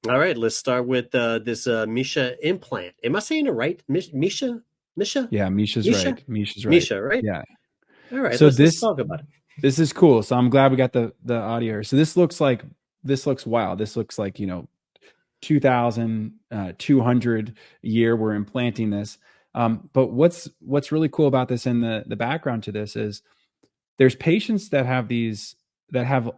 All right, let's start with this MISHA implant. Am I saying it right? MISHA? MISHA? Yeah, Misha's MISHA? right. Misha's right. MISHA, right? Yeah. All right, So let's this talk about it. this is cool. So I'm glad we got the audio here. So this looks wild. This looks like 2,200 a year we're implanting this. But what's really cool about this and the background to this is there's patients that have these that have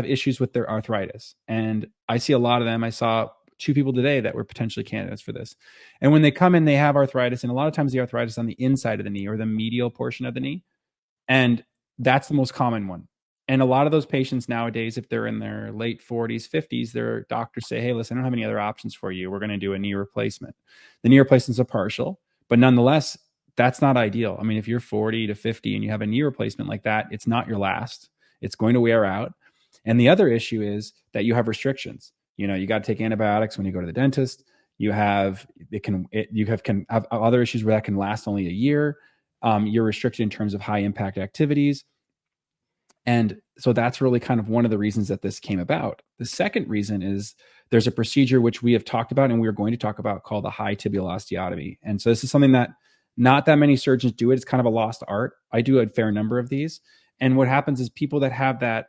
issues with their arthritis, and I see a lot of them. I saw two people today that were potentially candidates for this, and when they come in, they have arthritis, and a lot of times the arthritis on the inside of the knee or the medial portion of the knee, and that's the most common one. And a lot of those patients nowadays, if they're in their late 40s, 50s, their doctors say, hey, listen, I don't have any other options for you. We're going to do a knee replacement. The knee replacement's a partial, but nonetheless, that's not ideal. I mean, if you're 40 to 50 and you have a knee replacement like that, it's not your last. It's going to wear out. And the other issue is that you have restrictions. You got to take antibiotics when you go to the dentist. You have other issues where that can last only a year. You're restricted in terms of high impact activities. And so that's really kind of one of the reasons that this came about. The second reason is there's a procedure which we have talked about and we are going to talk about called the high tibial osteotomy. And so this is something that not that many surgeons do it. It's kind of a lost art. I do a fair number of these. And what happens is people that have that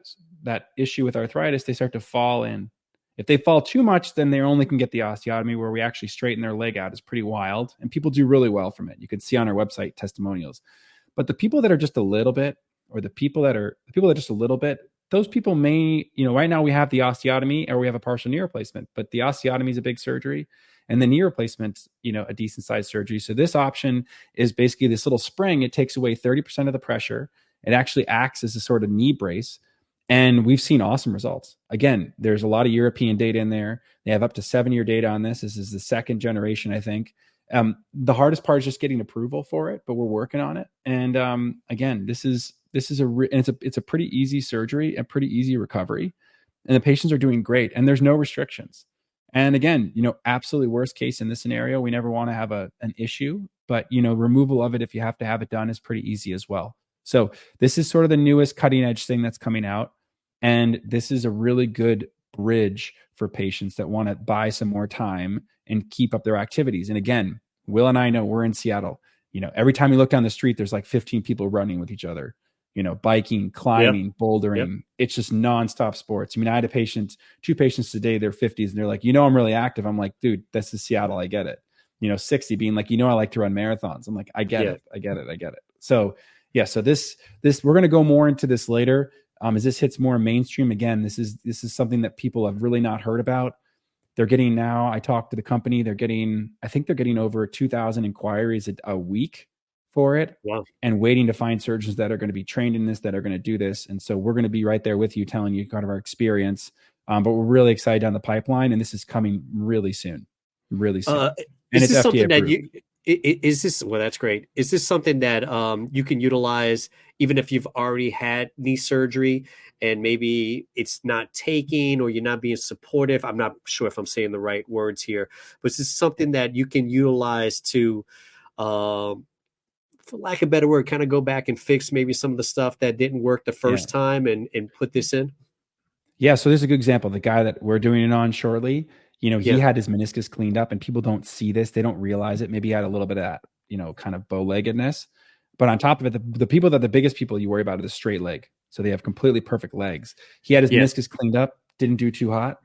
issue with arthritis, they start to fall in. If they fall too much, then they only can get the osteotomy where we actually straighten their leg out. Is pretty wild. And people do really well from it. You can see on our website testimonials. But the people that are just a little bit, or the people that are just a little bit, those people may, right now we have the osteotomy or we have a partial knee replacement, but the osteotomy is a big surgery and the knee replacement, a decent sized surgery. So this option is basically this little spring. It takes away 30% of the pressure. It actually acts as a sort of knee brace. And we've seen awesome results. Again, there's a lot of European data in there. They have up to 7-year data on this. This is the second generation, I think. The hardest part is just getting approval for it, but we're working on it. And again, it's a pretty easy surgery and pretty easy recovery, and the patients are doing great. And there's no restrictions. And again, absolutely worst case in this scenario, we never want to have an issue, but removal of it if you have to have it done is pretty easy as well. So this is sort of the newest cutting edge thing that's coming out, and this is a really good bridge for patients that want to buy some more time and keep up their activities. And again, Will and I know we're in Seattle. Every time you look down the street, there's like 15 people running with each other, biking, climbing, bouldering. Yep. It's just nonstop sports. I mean, I had two patients today, they're 50s, and they're like, I'm really active. I'm like, dude, this is Seattle. I get it. 60 being like, I like to run marathons. I'm like, I get it. So yeah, so this we're going to go more into this later. As this hits more mainstream, again, this is something that people have really not heard about. They're getting now, I talked to the company, I think they're getting over 2,000 inquiries a week for it. Wow. And waiting to find surgeons that are going to be trained in this, that are going to do this. And so we're going to be right there with you, telling you kind of our experience. But we're really excited down the pipeline, and this is coming really soon. And it's FDA approved. Is this, well, that's great. Is this something that you can utilize even if you've already had knee surgery and maybe it's not taking or you're not being supportive? I'm not sure if I'm saying the right words here, but is this something that you can utilize to, for lack of a better word, kind of go back and fix maybe some of the stuff that didn't work the first time and put this in? Yeah. So there's a good example. The guy that we're doing it on shortly, he had his meniscus cleaned up, and people don't see this. They don't realize it. Maybe he had a little bit of that, kind of bow-leggedness. But on top of it, the people that the biggest people you worry about are the straight leg. So they have completely perfect legs. He had his meniscus cleaned up, didn't do too hot.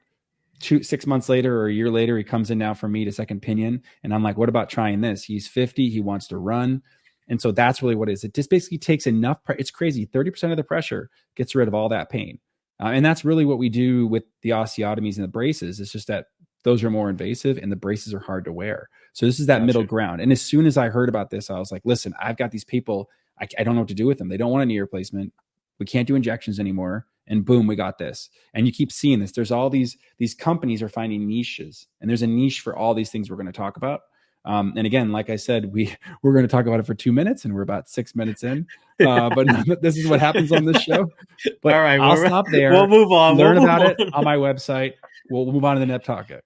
6 months later or a year later, he comes in now for me to second opinion. And I'm like, what about trying this? He's 50. He wants to run. And so that's really what it is. It just basically takes enough. It's crazy. 30% of the pressure gets rid of all that pain. And that's really what we do with the osteotomies and the braces. It's just that those are more invasive and the braces are hard to wear. So this is that middle ground. And as soon as I heard about this, I was like, listen, I've got these people. I don't know what to do with them. They don't want a knee replacement. We can't do injections anymore. And boom, we got this. And you keep seeing this. There's all these companies are finding niches, and there's a niche for all these things we're going to talk about. And again, like I said, we're going to talk about it for 2 minutes, and we're about 6 minutes in. But this is what happens on this show. But all right, I'll stop there. We'll move on. Learn about it on my website. We'll move on to the next topic.